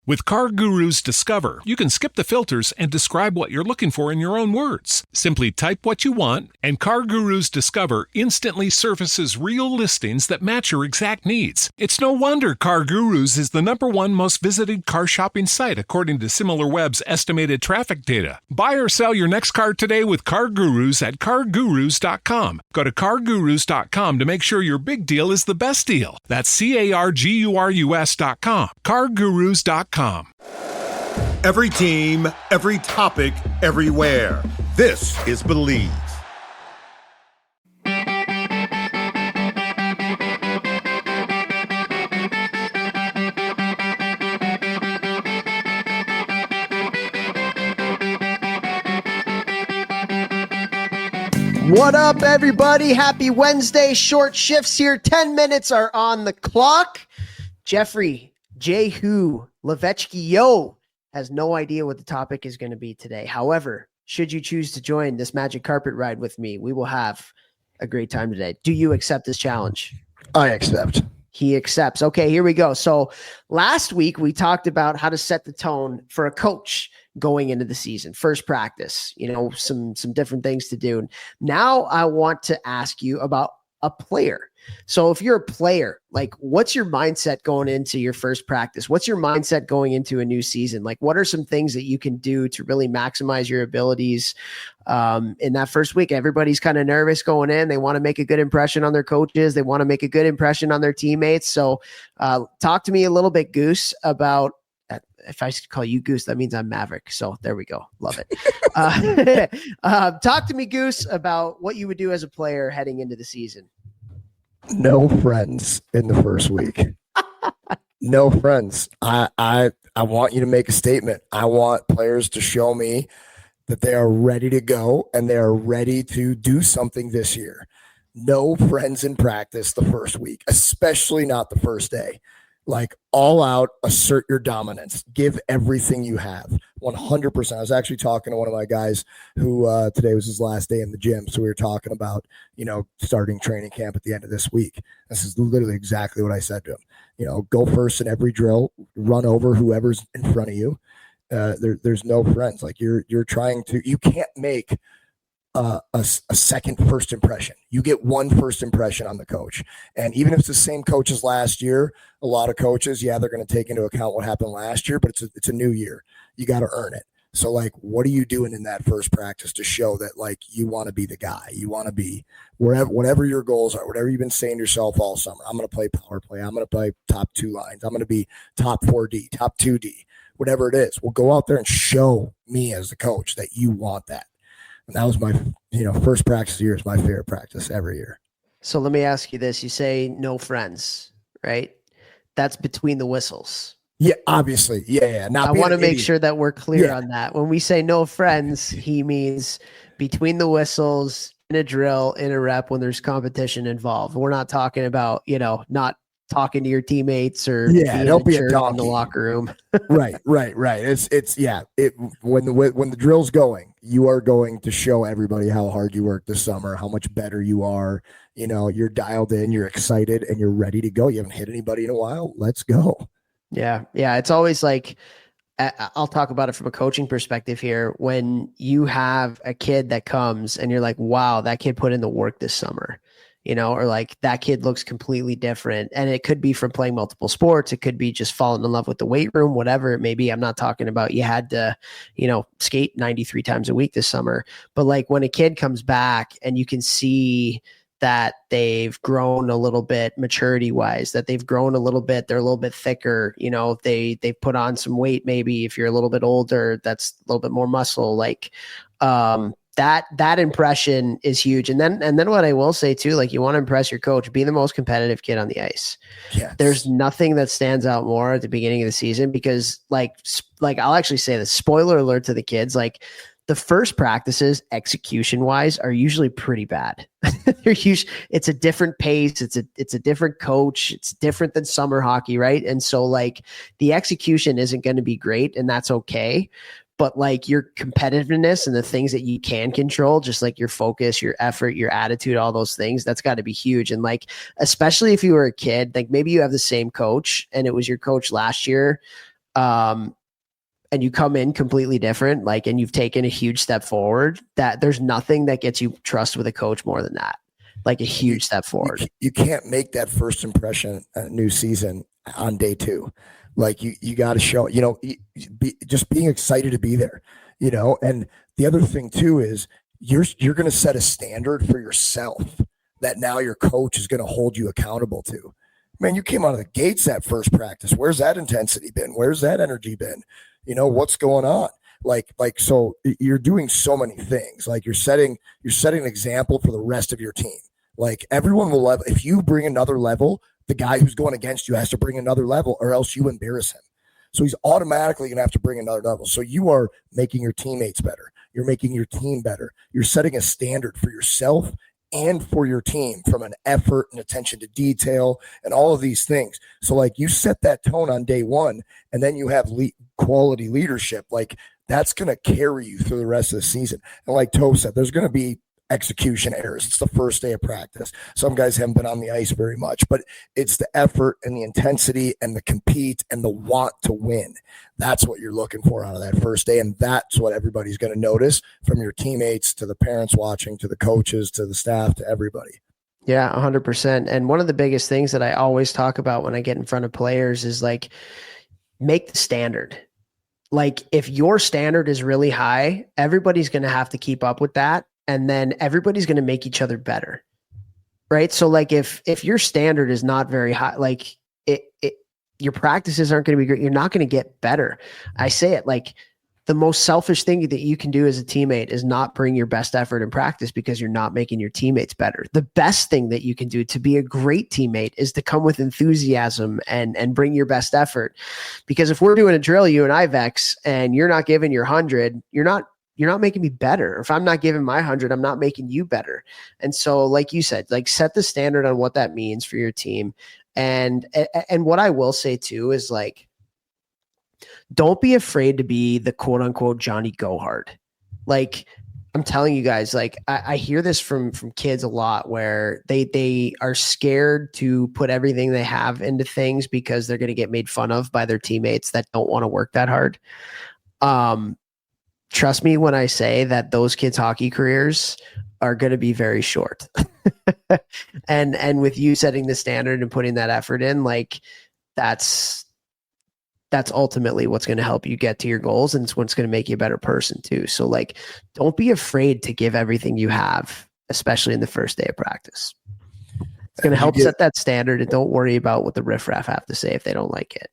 With Car Gurus Discover, you can skip the filters and describe what you're looking for in your own words. Simply type what you want, and Car Gurus Discover instantly surfaces real listings that match your exact needs. It's no wonder Car Gurus is the #1 most visited car shopping site according to SimilarWeb's estimated traffic data. Buy or sell your next car today with Car Gurus at CarGurus.com. Go to CarGurus.com to make sure your big deal is the best deal. That's CarGurus.com. CarGurus.com. Every team, every topic, everywhere. This is Believe. What up, everybody? Happy Wednesday. Short shifts here. 10 minutes are on the clock. Jeffrey, Jehu, Levechki, Yo has no idea what the topic is going to be today. However, should you choose to join this magic carpet ride with me, we will have a great time today. Do you accept this challenge? I accept. He accepts. Okay, here we go. So last week we talked about how to set the tone for a coach going into the season. First practice, some different things to do. Now I want to ask you about a player. So if you're a player, like, what's your mindset going into your first practice? What's your mindset going into a new season? Like, what are some things that you can do to really maximize your abilities in that first week? Everybody's kind of nervous going in. They want to make a good impression on their coaches. They want to make a good impression on their teammates. So talk to me a little bit, Goose, about, if I call you Goose, that means I'm Maverick. So there we go. Love it. Talk to me, Goose, about what you would do as a player heading into the season. No friends in the first week. No friends. I want you to make a statement. I want players to show me that they are ready to go and they are ready to do something this year. No friends in practice the first week, especially not the first day. Like, all out, assert your dominance. Give everything you have, 100%. I was actually talking to one of my guys who today was his last day in the gym. So we were talking about, starting training camp at the end of this week. This is literally exactly what I said to him. Go first in every drill, run over whoever's in front of you. There's no friends. Like, you're trying to, you can't make a second first impression. You get one first impression on the coach. And even if it's the same coach as last year, a lot of coaches, they're going to take into account what happened last year, but it's a new year. You got to earn it. So, like, what are you doing in that first practice to show that, like, you want to be the guy? You want to be whatever your goals are, whatever you've been saying to yourself all summer. I'm going to play power play. I'm going to play top 2 lines. I'm going to be top 4D, top 2D, whatever it is. Well, go out there and show me as the coach that you want that. And that was my, first practice of the year is my favorite practice every year. So let me ask you this. You say no friends, right? That's between the whistles. Yeah, obviously. Yeah. I want to make sure that we're clear on that. When we say no friends, he means between the whistles, in a drill, in a rep, when there's competition involved. We're not talking about, not talking to your teammates or don't be a dog in the locker room. Right. It's when the drill's going, you are going to show everybody how hard you worked this summer, how much better you are. You're dialed in, you're excited, and you're ready to go. You haven't hit anybody in a while. Let's go. Yeah. It's always like, I'll talk about it from a coaching perspective here. When you have a kid that comes and you're like, wow, that kid put in the work this summer. Or like, that kid looks completely different. And it could be from playing multiple sports. It could be just falling in love with the weight room, whatever it may be. I'm not talking about you had to, skate 93 times a week this summer. But like, when a kid comes back and you can see that they've grown a little bit maturity wise, that they've grown a little bit, they're a little bit thicker, they put on some weight. Maybe if you're a little bit older, that's a little bit more muscle. Like, that impression is huge. And then what I will say too, like, you want to impress your coach, be the most competitive kid on the ice. Yes. There's nothing that stands out more at the beginning of the season because like I'll actually say this, spoiler alert to the kids, like, the first practices execution wise are usually pretty bad. It's a different pace. It's a different coach. It's different than summer hockey. Right. And so like, the execution isn't going to be great, and that's okay. But like, your competitiveness and the things that you can control, just like your focus, your effort, your attitude, all those things, that's got to be huge. And like, especially if you were a kid, like maybe you have the same coach and it was your coach last year. and you come in completely different, like, and you've taken a huge step forward, that there's nothing that gets you trust with a coach more than that. Like a huge step forward. You can't make that first impression new season on day 2. Like you got to show, just being excited to be there, and the other thing too is you're going to set a standard for yourself that now your coach is going to hold you accountable to. Man, you came out of the gates that first practice. Where's that intensity been? Where's that energy been? What's going on? So you're doing so many things. Like you're setting an example for the rest of your team. Like everyone will level. If you bring another level, the guy who's going against you has to bring another level, or else you embarrass him. So he's automatically going to have to bring another level. So you are making your teammates better. You're making your team better. You're setting a standard for yourself and for your team from an effort and attention to detail and all of these things. So like you set that tone on day 1, and then you have quality leadership. Like that's going to carry you through the rest of the season. And like Toph said, there's going to be execution errors. It's the first day of practice. Some guys haven't been on the ice very much, but it's the effort and the intensity and the compete and the want to win. That's what you're looking for out of that first day. And that's what everybody's going to notice, from your teammates to the parents watching, to the coaches, to the staff, to everybody. Yeah, 100%. And one of the biggest things that I always talk about when I get in front of players is like, make the standard. Like if your standard is really high, everybody's going to have to keep up with that. And then everybody's going to make each other better. Right. So like if your standard is not very high, like your practices aren't going to be great. You're not going to get better. I say it like the most selfish thing that you can do as a teammate is not bring your best effort in practice, because you're not making your teammates better. The best thing that you can do to be a great teammate is to come with enthusiasm and bring your best effort. Because if we're doing a drill, you and I, Vex, and you're not giving your 100, you're not making me better. If I'm not giving my 100, I'm not making you better. And so, like you said, like set the standard on what that means for your team. And what I will say too is like, don't be afraid to be the quote unquote Johnny Go Hard. Like I'm telling you guys, like I hear this from kids a lot, where they are scared to put everything they have into things because they're going to get made fun of by their teammates that don't want to work that hard. Trust me when I say that those kids' hockey careers are going to be very short. and with you setting the standard and putting that effort in, like that's ultimately what's going to help you get to your goals, and it's what's going to make you a better person too. So like, don't be afraid to give everything you have, especially in the first day of practice. It's going to help set that standard, and don't worry about what the riffraff have to say if they don't like it.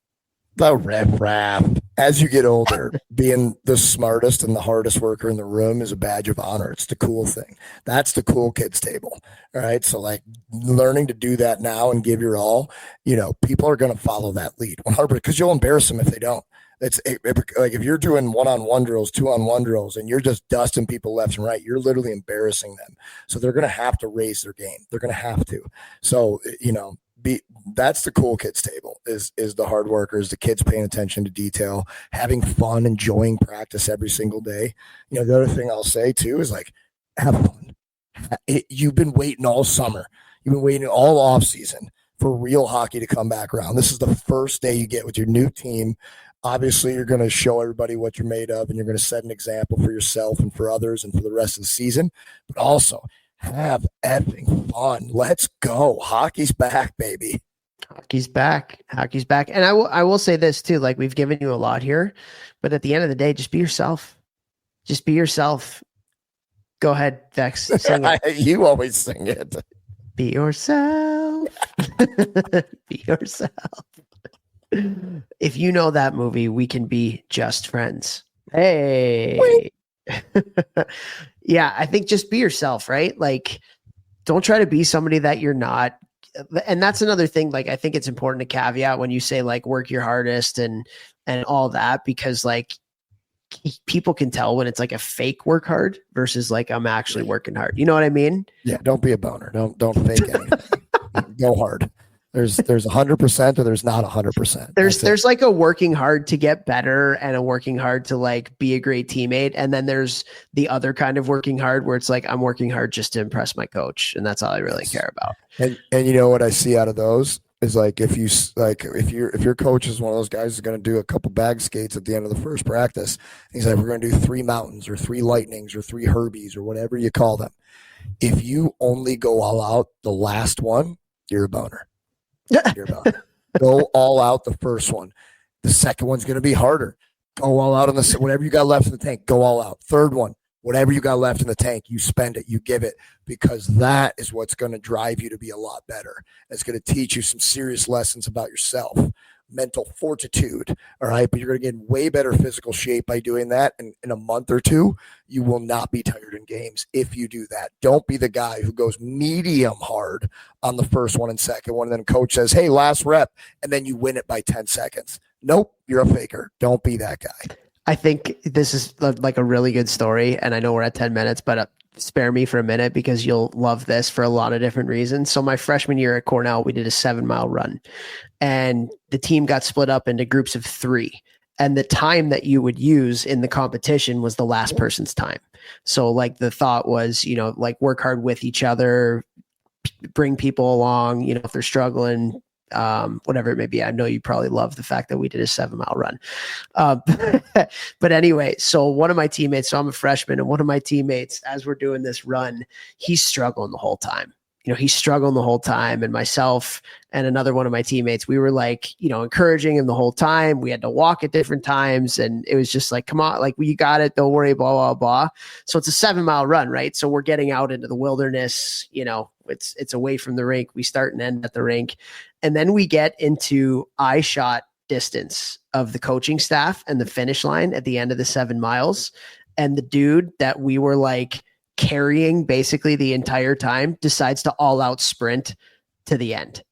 The riffraff. As you get older, being the smartest and the hardest worker in the room is a badge of honor. It's the cool thing. That's the cool kids table. All right. So like learning to do that now and give your all, people are going to follow that lead 100%, because you'll embarrass them if they don't. Like if you're doing 1-on-1 drills, 2-on-1 drills, and you're just dusting people left and right, you're literally embarrassing them. So they're going to have to raise their game. They're going to have to. So, that's the cool kids table is the hard workers, the kids paying attention to detail, having fun, enjoying practice every single day. The other thing I'll say too is like, have fun. You've been waiting all summer. You've been waiting all off season for real hockey to come back around. This is the first day you get with your new team. Obviously, you're going to show everybody what you're made of, and you're going to set an example for yourself and for others and for the rest of the season. But also, have effing fun. Let's go. Hockey's back, baby. Hockey's back. Hockey's back. And I will say this too, like we've given you a lot here, but at the end of the day, just be yourself. Just be yourself. Go ahead, Vex. Sing it. You always sing it. Be yourself. Be yourself. If you know that movie, We Can Be Just Friends. Hey. Yeah, I think just be yourself, right? Like, don't try to be somebody that you're not. And that's another thing. Like, I think it's important to caveat when you say like work your hardest and all that, because like people can tell when it's like a fake work hard versus like I'm actually working hard. You know what I mean? Yeah. Don't be a boner. Don't fake anything. Go hard. There's 100% or there's not 100%. There's like a working hard to get better and a working hard to like be a great teammate. And then there's the other kind of working hard where it's like, I'm working hard just to impress my coach. And that's all I really care about. And you know what I see out of those is like if your coach is one of those guys who's going to do a couple bag skates at the end of the first practice, he's like, we're going to do 3 mountains or 3 lightnings or 3 Herbies or whatever you call them. If you only go all out the last one, you're a boner. You're a boner. Go all out the first one. The second one's going to be harder. Go all out on the whatever you got left in the tank. Go all out. Third one, whatever you got left in the tank, you spend it, you give it, because that is what's going to drive you to be a lot better. It's going to teach you some serious lessons about yourself, mental fortitude. All right. But you're going to get in way better physical shape by doing that. And in a month or two, you will not be tired in games if you do that. Don't be the guy who goes medium hard on the first one and second one. And then coach says, hey, last rep. And then you win it by 10 seconds. Nope. You're a faker. Don't be that guy. I think this is like a really good story, and I know we're at 10 minutes, but spare me for a minute because you'll love this for a lot of different reasons. So my freshman year at Cornell, we did a 7-mile run, and the team got split up into groups of 3. And the time that you would use in the competition was the last person's time. So like the thought was, like work hard with each other, bring people along, if they're struggling, whatever it may be. I know you probably love the fact that we did a 7-mile run. But anyway, so one of my teammates, so I'm a freshman, and one of my teammates, as we're doing this run, he's struggling the whole time. He's struggling the whole time. And myself and another one of my teammates, we were like, encouraging him the whole time. We had to walk at different times. And it was just like, come on, like, you got it. Don't worry, blah, blah, blah. So it's a 7-mile run, right? So we're getting out into the wilderness, it's away from the rink. We start and end at the rink. And then we get into eye shot distance of the coaching staff and the finish line at the end of the 7 miles. And the dude that we were like carrying basically the entire time decides to all out sprint to the end.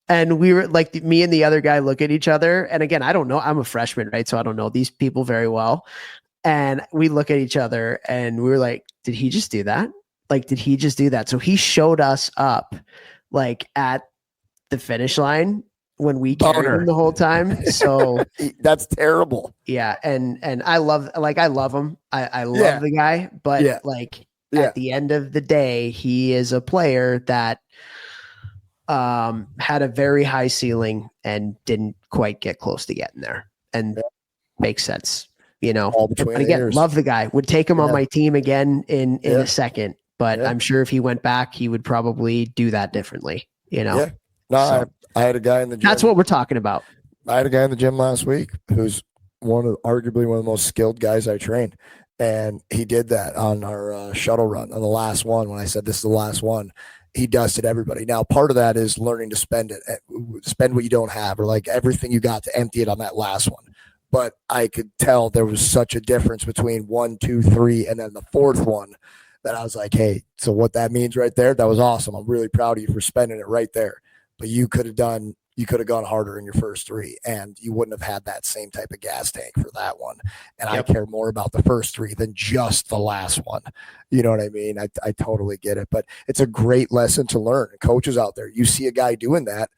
And we were like, me and the other guy look at each other. And again, I don't know. I'm a freshman, right? So I don't know these people very well. And we look at each other and we were like, did he just do that? Like, did he just do that? So he showed us up like at the finish line when we carried him the whole time. So that's terrible. Yeah. And I love him. I love the guy, but at the end of the day, he is a player that had a very high ceiling and didn't quite get close to getting there. And makes sense, All between and again, ears. love the guy. Would take him on my team again in a second. But I'm sure if he went back, he would probably do that differently, Yeah. No, so, I had a guy in the gym. That's what we're talking about. I had a guy in the gym last week who's arguably one of the most skilled guys I trained. And he did that on our shuttle run on the last one. When I said this is the last one, he dusted everybody. Now, part of that is learning to spend what you don't have, or like everything you got to empty it on that last one. But I could tell there was such a difference between 1, 2, 3, and then the fourth one that I was like, hey, so what that means right there, that was awesome. I'm really proud of you for spending it right there. But you could have gone harder in your first 3, and you wouldn't have had that same type of gas tank for that one. And I care more about the first 3 than just the last one. You know what I mean? I totally get it, but it's a great lesson to learn. Coaches out there, you see a guy doing that,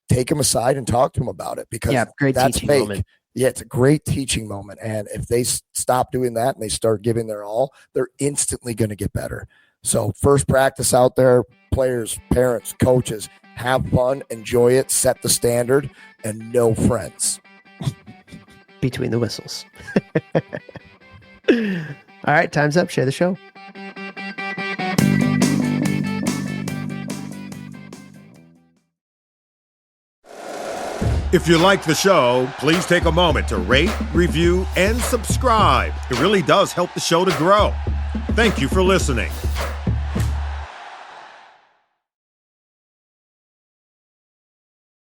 take him aside and talk to him about it, because that's fake. Moment. Yeah, it's a great teaching moment. And if they stop doing that and they start giving their all, they're instantly going to get better. So first practice out there, players, parents, coaches, have fun, enjoy it, set the standard, and no friends. Between the whistles. All right, time's up. Share the show. If you like the show, please take a moment to rate, review, and subscribe. It really does help the show to grow. Thank you for listening.